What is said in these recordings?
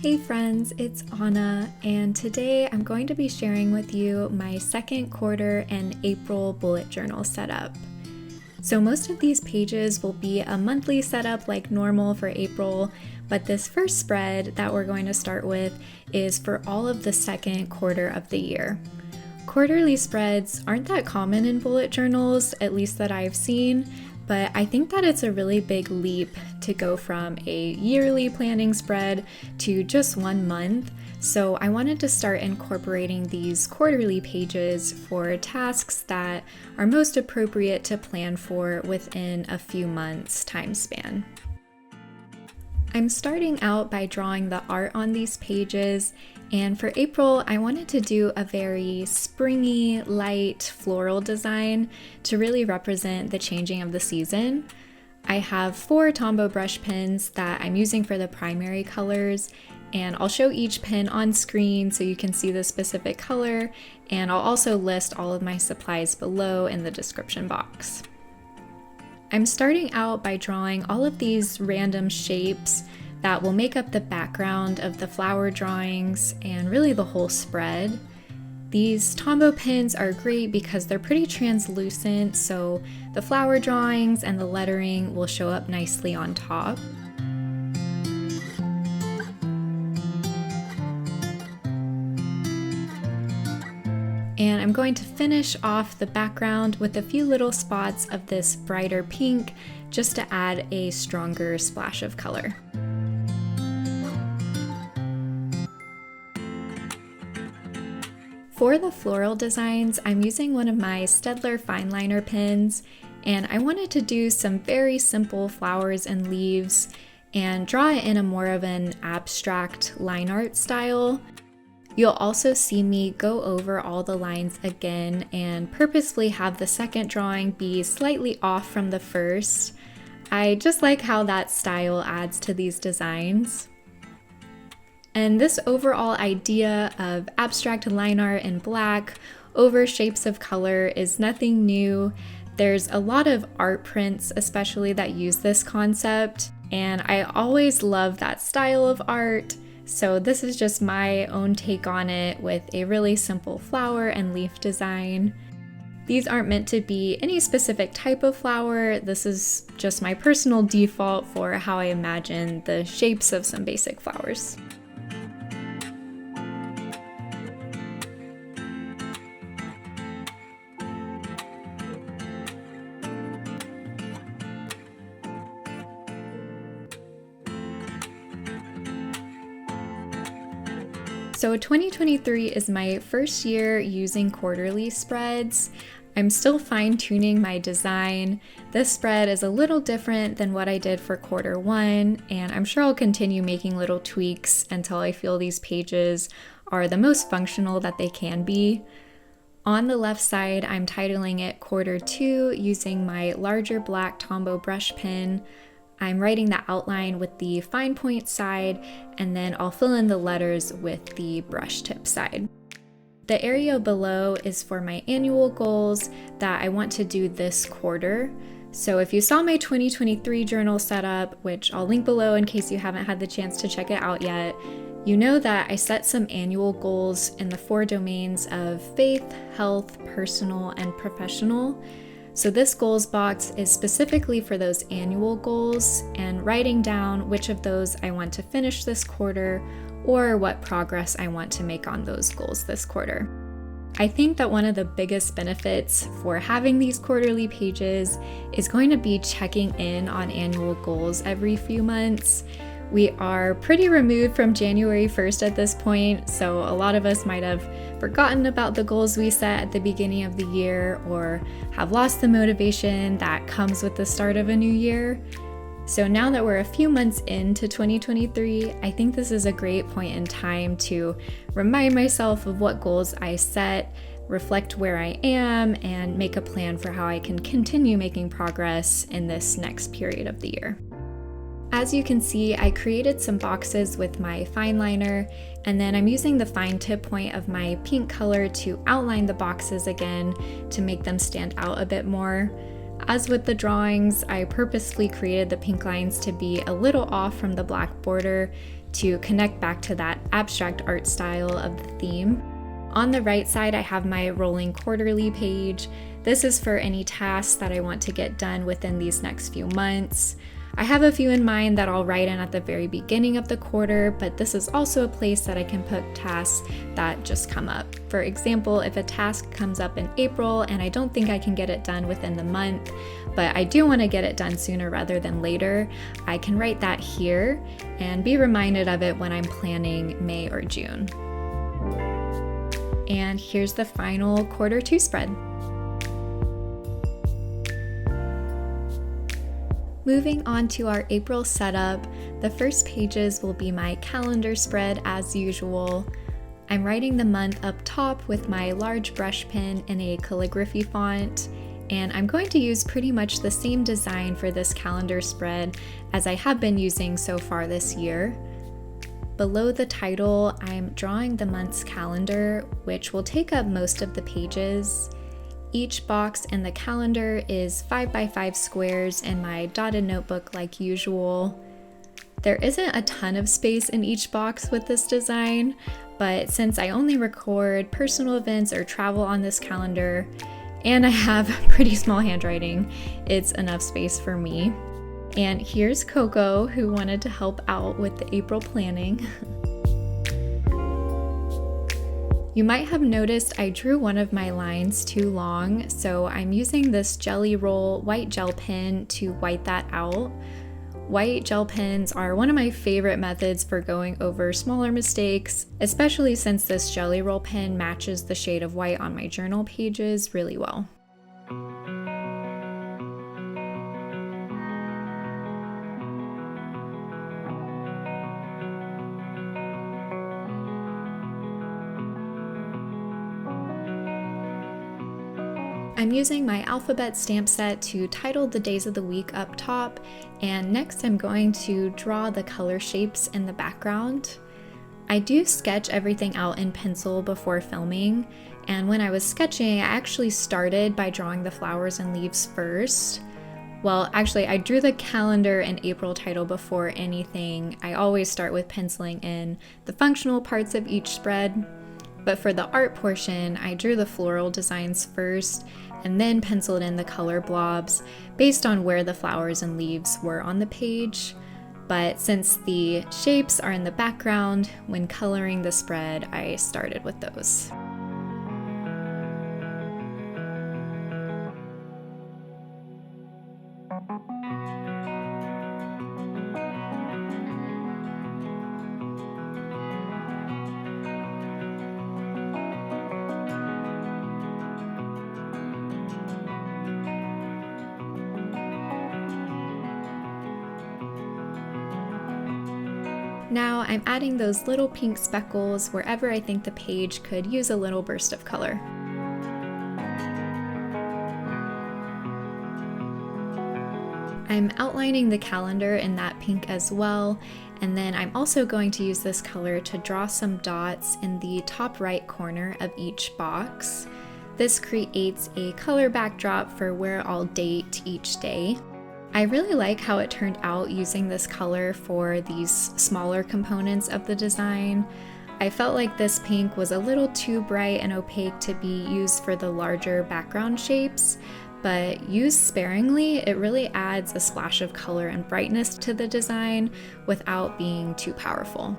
Hey friends, it's Anna, and today I'm going to be sharing with you my second quarter and April bullet journal setup. So most of these pages will be a monthly setup like normal for April, but this first spread that we're going to start with is for all of the second quarter of the year. Quarterly spreads aren't that common in bullet journals, at least that I've seen, but I think that it's a really big leap to go from a yearly planning spread to just 1 month. So I wanted to start incorporating these quarterly pages for tasks that are most appropriate to plan for within a few months' time span. I'm starting out by drawing the art on these pages, and for April, I wanted to do a very springy, light floral design to really represent the changing of the season. I have 4 Tombow brush pens that I'm using for the primary colors, and I'll show each pen on screen so you can see the specific color, and I'll also list all of my supplies below in the description box. I'm starting out by drawing all of these random shapes that will make up the background of the flower drawings and really the whole spread. These Tombow pens are great because they're pretty translucent, so the flower drawings and the lettering will show up nicely on top. And I'm going to finish off the background with a few little spots of this brighter pink just to add a stronger splash of color. For the floral designs, I'm using one of my Staedtler fine liner pens, and I wanted to do some very simple flowers and leaves and draw it in a more of an abstract line art style. You'll also see me go over all the lines again and purposefully have the second drawing be slightly off from the first. I just like how that style adds to these designs. And this overall idea of abstract line art in black over shapes of color is nothing new. There's a lot of art prints especially that use this concept, and I always love that style of art. So this is just my own take on it with a really simple flower and leaf design. These aren't meant to be any specific type of flower. This is just my personal default for how I imagine the shapes of some basic flowers. So 2023 is my first year using quarterly spreads. I'm still fine-tuning my design. This spread is a little different than what I did for quarter 1, and I'm sure I'll continue making little tweaks until I feel these pages are the most functional that they can be. On the left side, I'm titling it quarter 2 using my larger black Tombow brush pen. I'm writing the outline with the fine point side, and then I'll fill in the letters with the brush tip side. The area below is for my annual goals that I want to do this quarter. So if you saw my 2023 journal setup, which I'll link below in case you haven't had the chance to check it out yet, you know that I set some annual goals in the 4 domains of faith, health, personal, and professional. So this goals box is specifically for those annual goals and writing down which of those I want to finish this quarter or what progress I want to make on those goals this quarter. I think that one of the biggest benefits for having these quarterly pages is going to be checking in on annual goals every few months. We are pretty removed from January 1st at this point, so a lot of us might have forgotten about the goals we set at the beginning of the year or have lost the motivation that comes with the start of a new year. So now that we're a few months into 2023, I think this is a great point in time to remind myself of what goals I set, reflect where I am, and make a plan for how I can continue making progress in this next period of the year. As you can see, I created some boxes with my fine liner, and then I'm using the fine tip point of my pink color to outline the boxes again to make them stand out a bit more. As with the drawings, I purposefully created the pink lines to be a little off from the black border to connect back to that abstract art style of the theme. On the right side, I have my rolling quarterly page. This is for any tasks that I want to get done within these next few months. I have a few in mind that I'll write in at the very beginning of the quarter, but this is also a place that I can put tasks that just come up. For example, if a task comes up in April and I don't think I can get it done within the month, but I do want to get it done sooner rather than later, I can write that here and be reminded of it when I'm planning May or June. And here's the final quarter 2 spread. Moving on to our April setup, the first pages will be my calendar spread as usual. I'm writing the month up top with my large brush pen in a calligraphy font, and I'm going to use pretty much the same design for this calendar spread as I have been using so far this year. Below the title, I'm drawing the month's calendar, which will take up most of the pages. Each box in the calendar is 5x5 squares in my dotted notebook like usual. There isn't a ton of space in each box with this design, but since I only record personal events or travel on this calendar, and I have pretty small handwriting, it's enough space for me. And here's Coco, who wanted to help out with the April planning. You might have noticed I drew one of my lines too long, so I'm using this Jelly Roll white gel pen to white that out. White gel pens are one of my favorite methods for going over smaller mistakes, especially since this Jelly Roll pen matches the shade of white on my journal pages really well. I'm using my alphabet stamp set to title the days of the week up top, and next I'm going to draw the color shapes in the background. I do sketch everything out in pencil before filming, and when I was sketching, I actually started by drawing the flowers and leaves first. Well, actually, I drew the calendar and April title before anything. I always start with penciling in the functional parts of each spread. But for the art portion, I drew the floral designs first and then penciled in the color blobs based on where the flowers and leaves were on the page. But since the shapes are in the background, when coloring the spread, I started with those. Now I'm adding those little pink speckles wherever I think the page could use a little burst of color. I'm outlining the calendar in that pink as well, and then I'm also going to use this color to draw some dots in the top right corner of each box. This creates a color backdrop for where I'll date each day. I really like how it turned out using this color for these smaller components of the design. I felt like this pink was a little too bright and opaque to be used for the larger background shapes, but used sparingly, it really adds a splash of color and brightness to the design without being too powerful.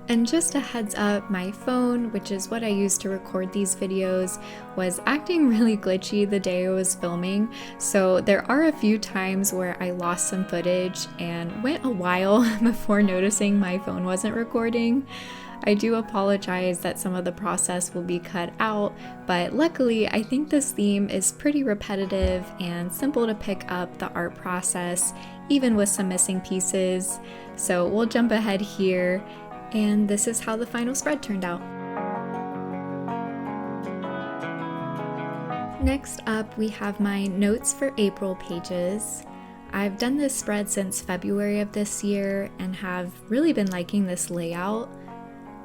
And just a heads up, my phone, which is what I use to record these videos, was acting really glitchy the day I was filming, so there are a few times where I lost some footage and went a while before noticing my phone wasn't recording. I do apologize that some of the process will be cut out, but luckily I think this theme is pretty repetitive and simple to pick up the art process, even with some missing pieces. So we'll jump ahead here. And this is how the final spread turned out. Next up, we have my notes for April pages. I've done this spread since February of this year and have really been liking this layout.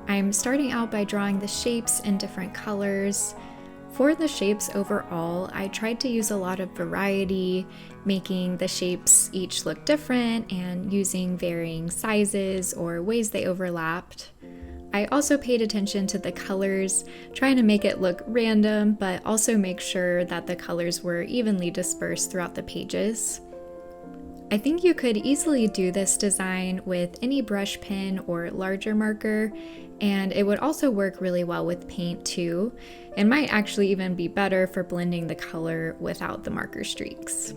I'm starting out by drawing the shapes in different colors. For the shapes overall, I tried to use a lot of variety, making the shapes each look different and using varying sizes or ways they overlapped. I also paid attention to the colors, trying to make it look random, but also make sure that the colors were evenly dispersed throughout the pages. I think you could easily do this design with any brush pen or larger marker, and it would also work really well with paint too. It might actually even be better for blending the color without the marker streaks.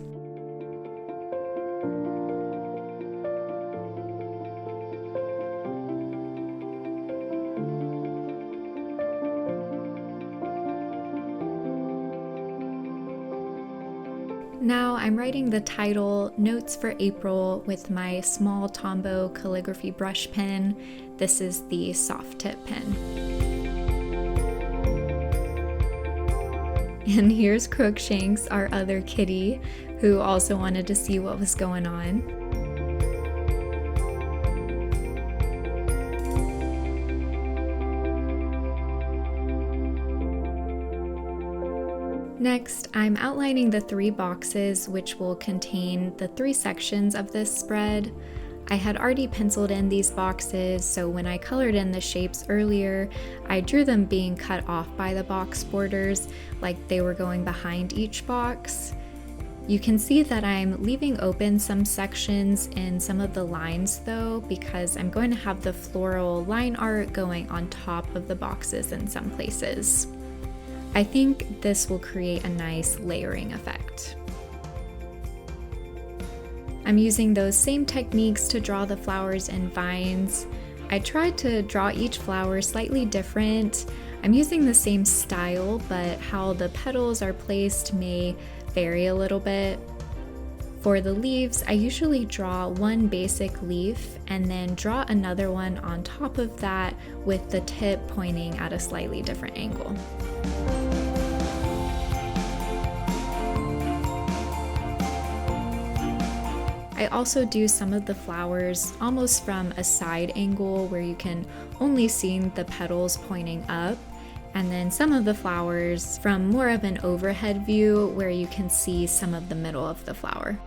Now I'm writing the title, Notes for April, with my small Tombow calligraphy brush pen. This is the soft tip pen. And here's Crookshanks, our other kitty, who also wanted to see what was going on. Next, I'm outlining the 3 boxes which will contain the 3 sections of this spread. I had already penciled in these boxes, so when I colored in the shapes earlier, I drew them being cut off by the box borders, like they were going behind each box. You can see that I'm leaving open some sections in some of the lines though, because I'm going to have the floral line art going on top of the boxes in some places. I think this will create a nice layering effect. I'm using those same techniques to draw the flowers and vines. I tried to draw each flower slightly different. I'm using the same style, but how the petals are placed may vary a little bit. For the leaves, I usually draw one basic leaf and then draw another one on top of that with the tip pointing at a slightly different angle. I also do some of the flowers almost from a side angle where you can only see the petals pointing up, and then some of the flowers from more of an overhead view where you can see some of the middle of the flower.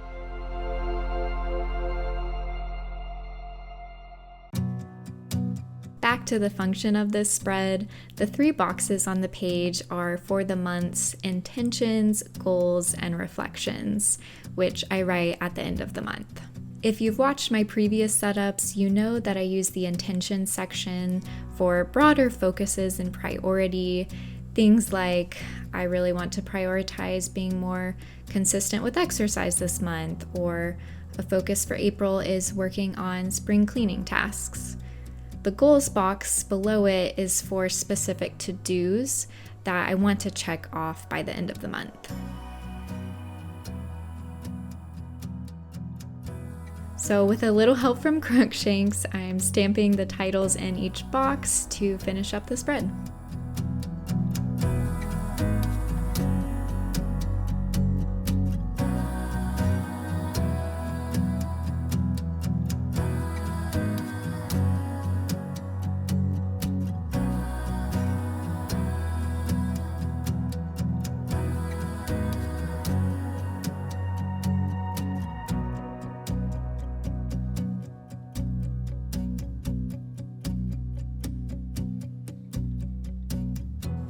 Back to the function of this spread, the 3 boxes on the page are for the month's intentions, goals, and reflections, which I write at the end of the month. If you've watched my previous setups, you know that I use the intention section for broader focuses and priority. Things like, I really want to prioritize being more consistent with exercise this month, or a focus for April is working on spring cleaning tasks. The goals box below it is for specific to-dos that I want to check off by the end of the month. So with a little help from Crookshanks, I'm stamping the titles in each box to finish up the spread.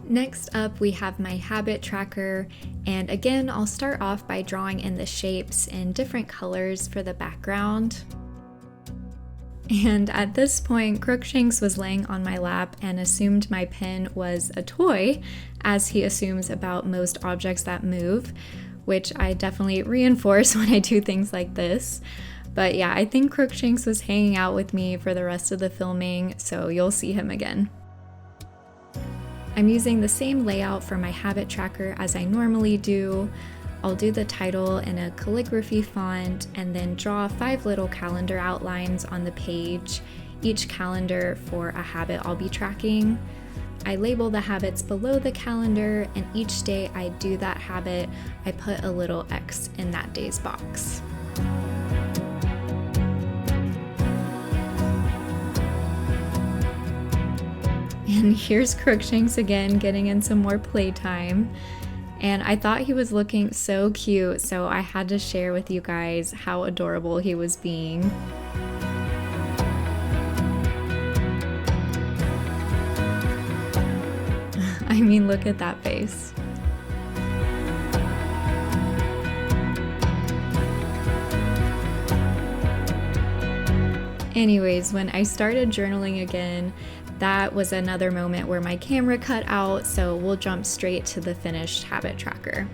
Next up, we have my habit tracker, and again, I'll start off by drawing in the shapes in different colors for the background. And at this point, Crookshanks was laying on my lap and assumed my pen was a toy, as he assumes about most objects that move, which I definitely reinforce when I do things like this. But yeah, I think Crookshanks was hanging out with me for the rest of the filming, so you'll see him again. I'm using the same layout for my habit tracker as I normally do. I'll do the title in a calligraphy font and then draw 5 little calendar outlines on the page, each calendar for a habit I'll be tracking. I label the habits below the calendar, and each day I do that habit, I put a little X in that day's box. And here's Crookshanks again getting in some more playtime. And I thought he was looking so cute, so I had to share with you guys how adorable he was being. I mean, look at that face. Anyways, when I started journaling again, that was another moment where my camera cut out, so we'll jump straight to the finished habit tracker.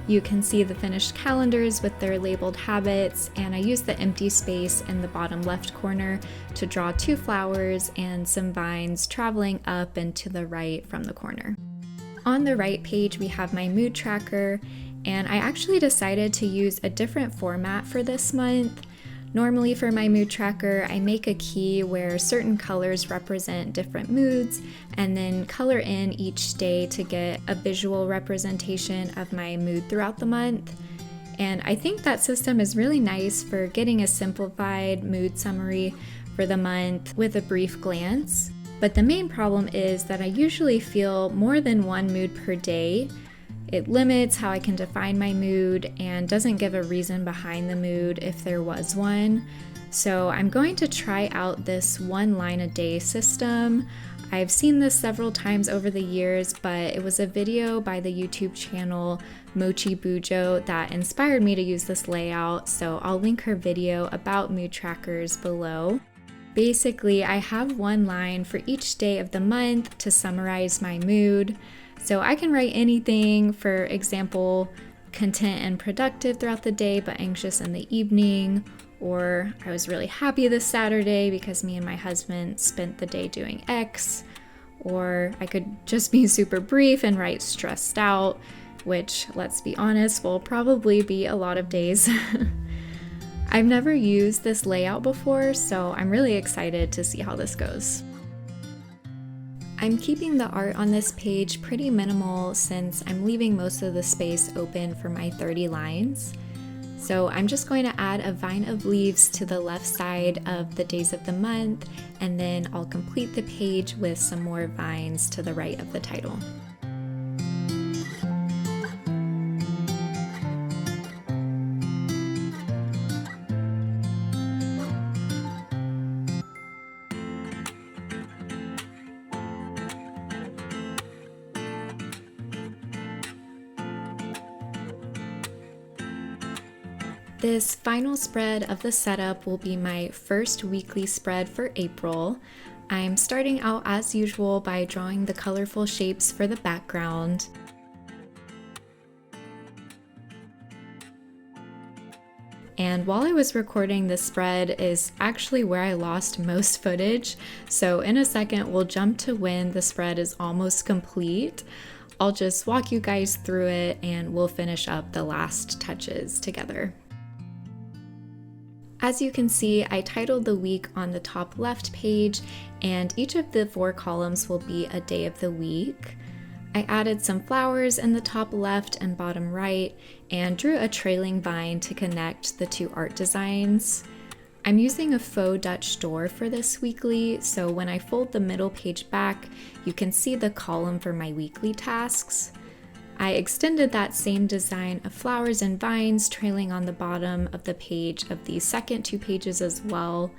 You can see the finished calendars with their labeled habits, and I used the empty space in the bottom left corner to draw 2 flowers and some vines traveling up and to the right from the corner. On the right page, we have my mood tracker, and I actually decided to use a different format for this month. Normally for my mood tracker, I make a key where certain colors represent different moods and then color in each day to get a visual representation of my mood throughout the month. And I think that system is really nice for getting a simplified mood summary for the month with a brief glance. But the main problem is that I usually feel more than one mood per day. It limits how I can define my mood and doesn't give a reason behind the mood if there was one. So I'm going to try out this 1 line a day system. I've seen this several times over the years, but it was a video by the YouTube channel BuJo that inspired me to use this layout, so I'll link her video about mood trackers below. Basically, I have 1 line for each day of the month to summarize my mood. So I can write anything, for example, content and productive throughout the day but anxious in the evening, or I was really happy this Saturday because me and my husband spent the day doing X, or I could just be super brief and write stressed out, which, let's be honest, will probably be a lot of days. I've never used this layout before, so I'm really excited to see how this goes. I'm keeping the art on this page pretty minimal since I'm leaving most of the space open for my 30 lines. So I'm just going to add a vine of leaves to the left side of the days of the month, and then I'll complete the page with some more vines to the right of the title. This final spread of the setup will be my first weekly spread for April. I'm starting out as usual by drawing the colorful shapes for the background. And while I was recording, this spread is actually where I lost most footage, so in a second we'll jump to when the spread is almost complete. I'll just walk you guys through it and we'll finish up the last touches together. As you can see, I titled the week on the top left page, and each of the 4 columns will be a day of the week. I added some flowers in the top left and bottom right, and drew a trailing vine to connect the 2 art designs. I'm using a faux Dutch door for this weekly, so when I fold the middle page back, you can see the column for my weekly tasks. I extended that same design of flowers and vines trailing on the bottom of the page of the second 2 pages as well,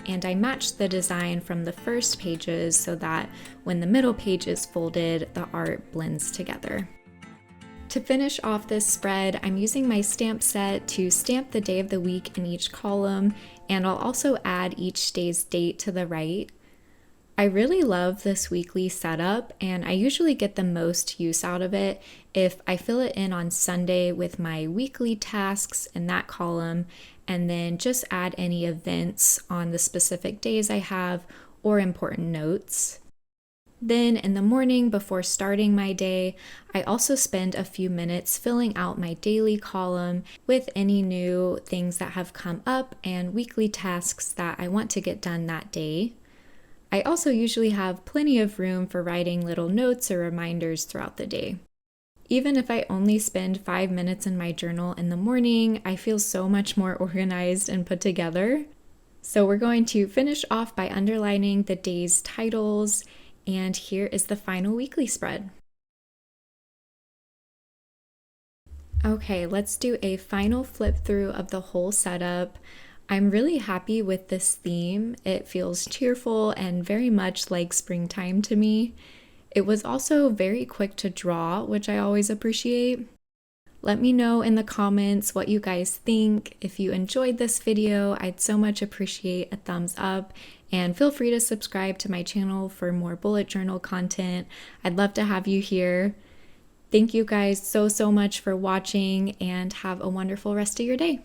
and I matched the design from the first pages so that when the middle page is folded, the art blends together. To finish off this spread, I'm using my stamp set to stamp the day of the week in each column, and I'll also add each day's date to the right. I really love this weekly setup, and I usually get the most use out of it if I fill it in on Sunday with my weekly tasks in that column, and then just add any events on the specific days I have or important notes. Then in the morning before starting my day, I also spend a few minutes filling out my daily column with any new things that have come up and weekly tasks that I want to get done that day. I also usually have plenty of room for writing little notes or reminders throughout the day. Even if I only spend 5 minutes in my journal in the morning, I feel so much more organized and put together. So we're going to finish off by underlining the day's titles, And here is the final weekly spread. Okay, let's do a final flip through of the whole setup. I'm really happy with this theme. It feels cheerful and very much like springtime to me. It was also very quick to draw, which I always appreciate. Let me know in the comments what you guys think. If you enjoyed this video, I'd so much appreciate a thumbs up, and feel free to subscribe to my channel for more bullet journal content. I'd love to have you here. Thank you guys so much for watching, and have a wonderful rest of your day.